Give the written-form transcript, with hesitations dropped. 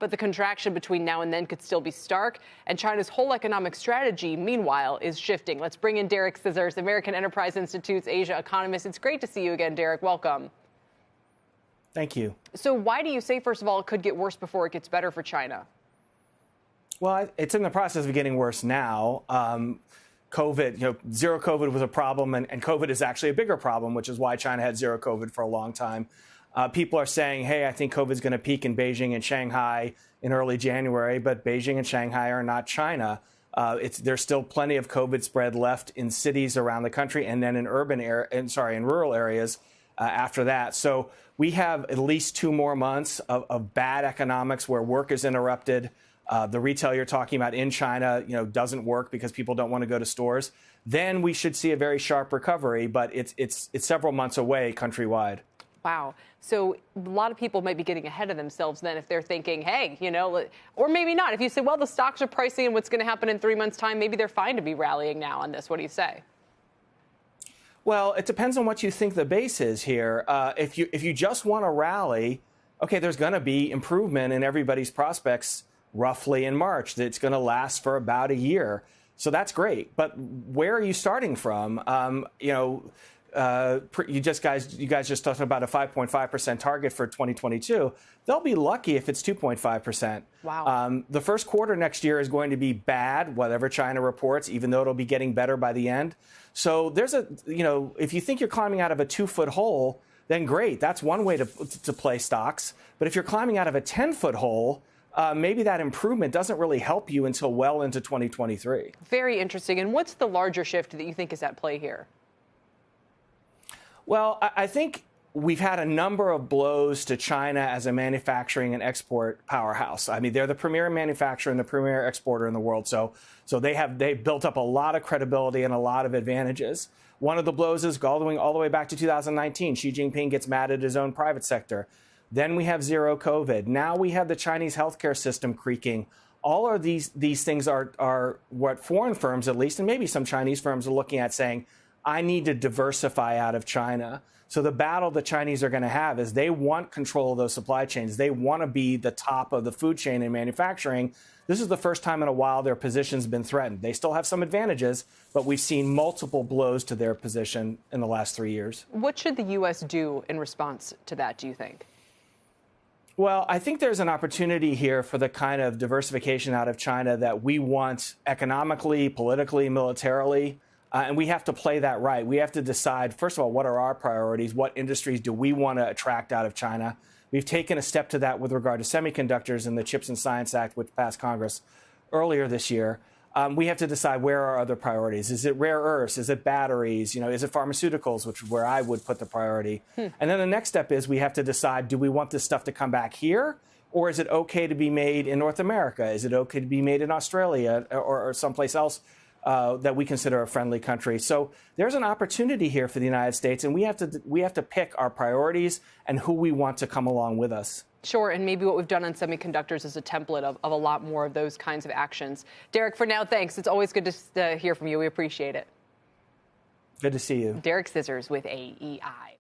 but the contraction between now and then could still be stark. And China's whole economic strategy, meanwhile, is shifting. Let's bring in Derek Scissors, American Enterprise Institute's Asia economist. It's great to see you again, Derek. Welcome. Thank you. So why do you say, first of all, it could get worse before it gets better for China? Well, it's in the process of getting worse now. COVID, zero COVID was a problem, and COVID is actually a bigger problem, which is why China had zero COVID for a long time. People are saying, hey, I think COVID is going to peak in Beijing and Shanghai in early January, but Beijing and Shanghai are not China. There's still plenty of COVID spread left in cities around the country, and then in in rural areas after that. So we have at least 2 more months of bad economics where work is interrupted. The retail you're talking about in China, doesn't work because people don't want to go to stores. Then we should see a very sharp recovery, but it's several months away countrywide. Wow. So a lot of people might be getting ahead of themselves then if they're thinking, hey, or maybe not. If you say, well, the stocks are pricing in what's going to happen in 3 months' time, maybe they're fine to be rallying now on this. What do you say? Well, it depends on what you think the base is here. If you just want to rally, okay, there's going to be improvement in everybody's prospects roughly in March. It's going to last for about a year. So that's great. But where are you starting from? You guys just talked about a 5.5% target for 2022. They'll be lucky if it's 2.5%. Wow. The first quarter next year is going to be bad, whatever China reports, even though it'll be getting better by the end. So there's if you think you're climbing out of a 2-foot hole, then great. That's one way to play stocks. But if you're climbing out of a 10-foot hole, maybe that improvement doesn't really help you until well into 2023. Very interesting. And what's the larger shift that you think is at play here? Well, I think we've had a number of blows to China as a manufacturing and export powerhouse. I mean, they're the premier manufacturer and the premier exporter in the world. So they've built up a lot of credibility and a lot of advantages. One of the blows is all the way back to 2019. Xi Jinping gets mad at his own private sector. Then we have zero COVID. Now we have the Chinese healthcare system creaking. All of these things are what foreign firms, at least, and maybe some Chinese firms are looking at saying, I need to diversify out of China. So the battle the Chinese are going to have is they want control of those supply chains. They want to be the top of the food chain in manufacturing. This is the first time in a while their position's been threatened. They still have some advantages, but we've seen multiple blows to their position in the last 3 years. What should the U.S. do in response to that, do you think? Well, I think there's an opportunity here for the kind of diversification out of China that we want economically, politically, militarily. And we have to play that right. We have to decide, first of all, what are our priorities? What industries do we want to attract out of China? We've taken a step to that with regard to semiconductors in the Chips and Science Act, which passed Congress earlier this year. We have to decide where are our other priorities. Is it rare earths? Is it batteries? Is it pharmaceuticals, which is where I would put the priority? And then the next step is we have to decide, do we want this stuff to come back here? Or is it okay to be made in North America? Is it okay to be made in Australia or someplace else that we consider a friendly country? So there's an opportunity here for the United States, and we have to pick our priorities and who we want to come along with us. Sure, and maybe what we've done on semiconductors is a template of a lot more of those kinds of actions. Derek, for now, thanks. It's always good to hear from you. We appreciate it. Good to see you. Derek Scissors with AEI.